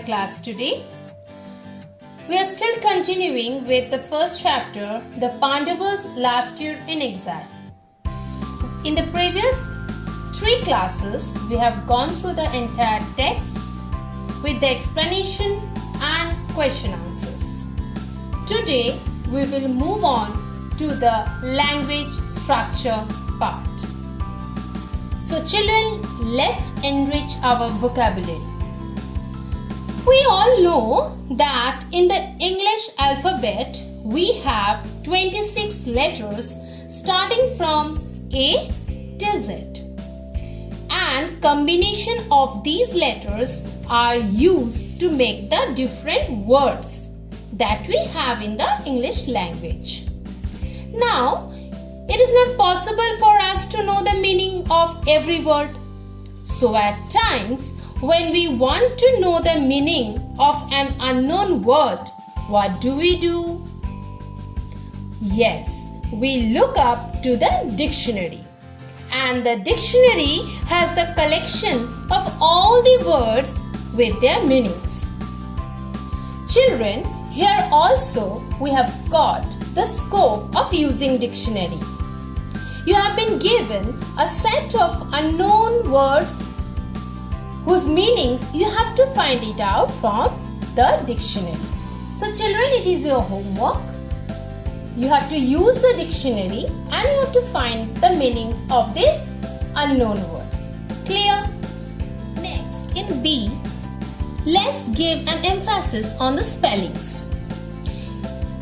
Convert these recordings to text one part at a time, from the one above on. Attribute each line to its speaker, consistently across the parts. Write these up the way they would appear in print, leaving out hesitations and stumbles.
Speaker 1: class today. We are still continuing with the first chapter, the Pandavas last year in exile. In the previous 3 classes, we have gone through the entire text with the explanation and question answers. Today, we will move on to the language structure part. So children, let's enrich our vocabulary. We all know that in the English alphabet, we have 26 letters starting from A till Z. And combination of these letters are used to make the different words that we have in the English language. Now, it is not possible for us to know the meaning of every word. So at times, when we want to know the meaning of an unknown word, what do? Yes, we look up to the dictionary. And the dictionary has the collection of all the words with their meanings. Children, here also we have got the scope of using dictionary. You have been given a set of unknown words whose meanings you have to find it out from the dictionary. So children, it is your homework. You have to use the dictionary and you have to find the meanings of these unknown words. Clear? Next, in B, let's give an emphasis on the spellings.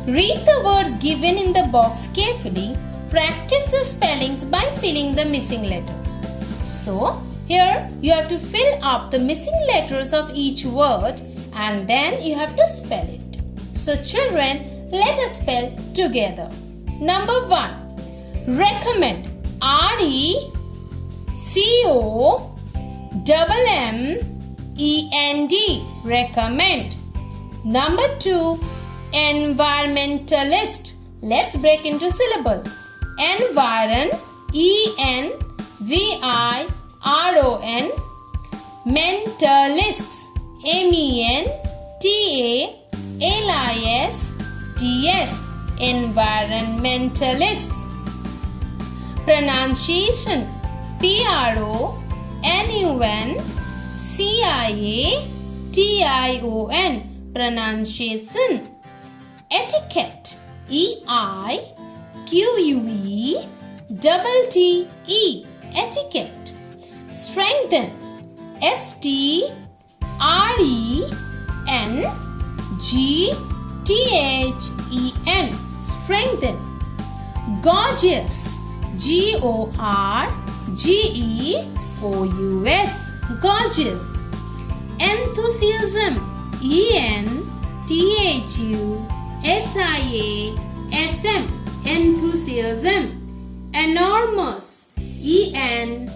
Speaker 1: Read the words given in the box carefully. Practice the spellings by filling the missing letters. So, here you have to fill up the missing letters of each word and then you have to spell it. So children, let us spell together. Number 1. Recommend. R-E-C-O-M-M-E-N-D. Recommend. Number 2. Environmentalist. Let's break into syllable. Environ. E-N-V-I-R-O-N. Mentalists. M-E-N-T-A-L-I-S-T-S. Environmentalists. Pronunciation. P-R-O-N-U-N-C-I-A-T-I-O-N. Pronunciation. Etiquette. E-I-Q-U-E-T-T-E. Etiquette. Strengthen. S-T-R-E-N-G-T-H-E-N. Strengthen. Gorgeous. G-O-R-G-E-O-U-S. Gorgeous. Enthusiasm. E-N-T-H-U-S-I-A-S-M. Enthusiasm. Enormous. E-N-O-R-M-O-U-S.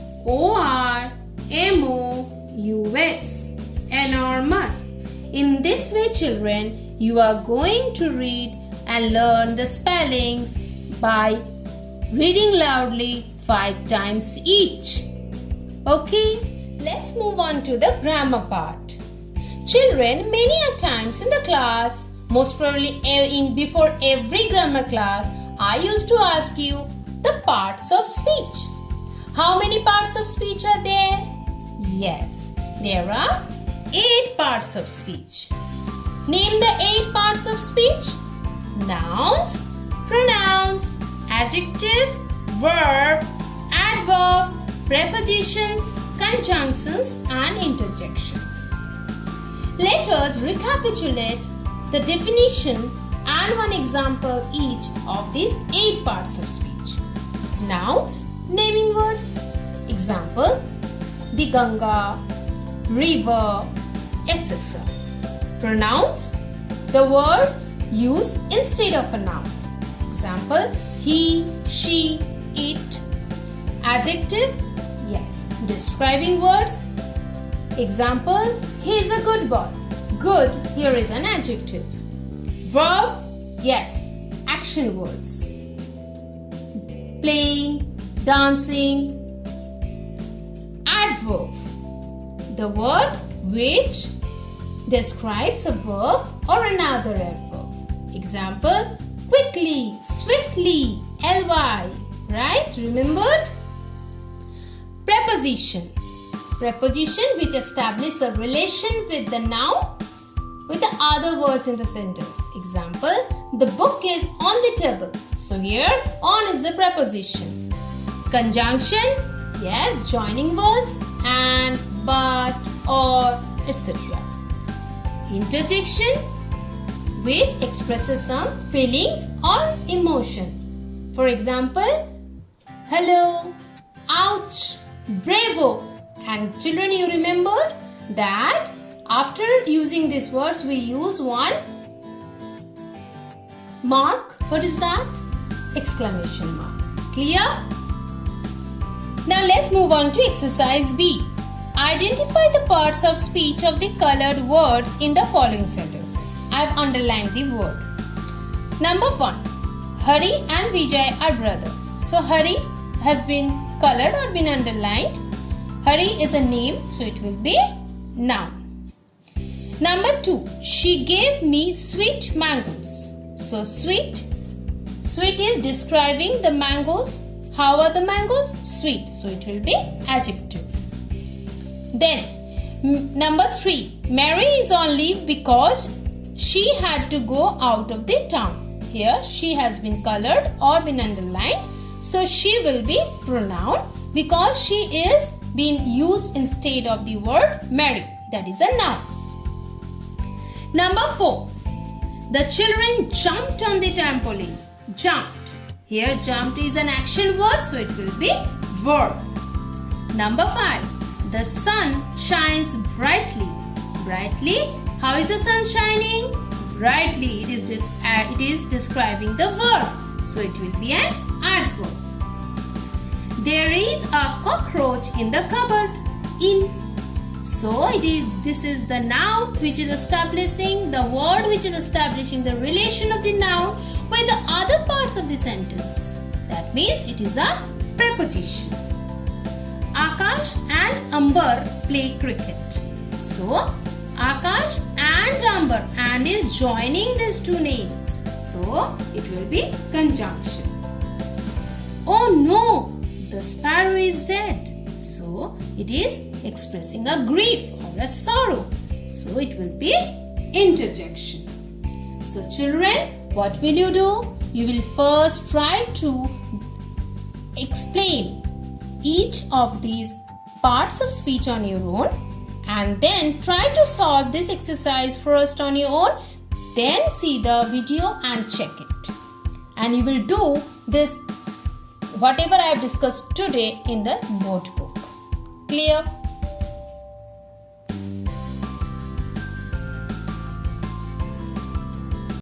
Speaker 1: Enormous. In this way, children, you are going to read and learn the spellings by reading loudly 5 times each. Okay, let's move on to the grammar part. Children, many a times in the class, most probably before every grammar class, I used to ask you the parts of speech. How many parts of speech are there? Yes, there are 8 parts of speech. Name the 8 parts of speech. Nouns, pronouns, adjective, verb, adverb, prepositions, conjunctions and interjections. Let us recapitulate the definition and one example each of these 8 parts of speech. Nouns, naming words. Example, the Ganga, river, etc. Pronouns, the words used instead of a noun. Example, he, she, it. Adjective, yes, describing words. Example, he is a good boy. Good, here is an adjective. Verb, yes, action words. Playing, dancing. Adverb, the word which describes a verb or another adverb. Example, quickly, swiftly, ly. Right? Remembered? Preposition. Preposition which establish a relation with the noun with the other words in the sentence. Example, the book is on the table. So here, on is the preposition. Conjunction, yes, joining words and, but, or, etc. Interjection, which expresses some feelings or emotion. For example, hello, ouch, bravo. And children, you remembered that after using these words, we use one mark. What is that? Exclamation mark. Clear? Now let's move on to exercise B. Identify the parts of speech of the colored words in the following sentences. I've underlined the word. Number 1. Hari and Vijay are brothers. So Hari has been colored or been underlined. Hari is a name, so it will be noun. Number 2. She gave me sweet mangoes. So sweet is describing the mangoes. How are the mangoes? Sweet. So it will be adjective. Then number 3. Mary is on leave because she had to go out of the town. Here she has been colored or been underlined. So she will be pronoun because she is being used instead of the word Mary. That is a noun. Number 4. The children jumped on the trampoline. Jumped. Here jumped is an action word, so it will be verb. Number 5. The sun shines brightly. Brightly. How is the sun shining? Brightly. It is describing the verb. So it will be an adverb. There is a cockroach in the cupboard. In. So this is the noun which is establishing the word which is establishing the relation of the noun with the other parts of the sentence. That means it is a preposition. Akash and Amber play cricket. So Akash and Amber, and is joining these two names. So it will be conjunction. Oh no! The sparrow is dead. So it is expressing a grief or a sorrow. So it will be interjection. So children, what will you do? You will first try to explain each of these parts of speech on your own, and then try to solve this exercise first on your own. Then see the video and check it. And you will do this whatever I have discussed today in the notebook. Clear?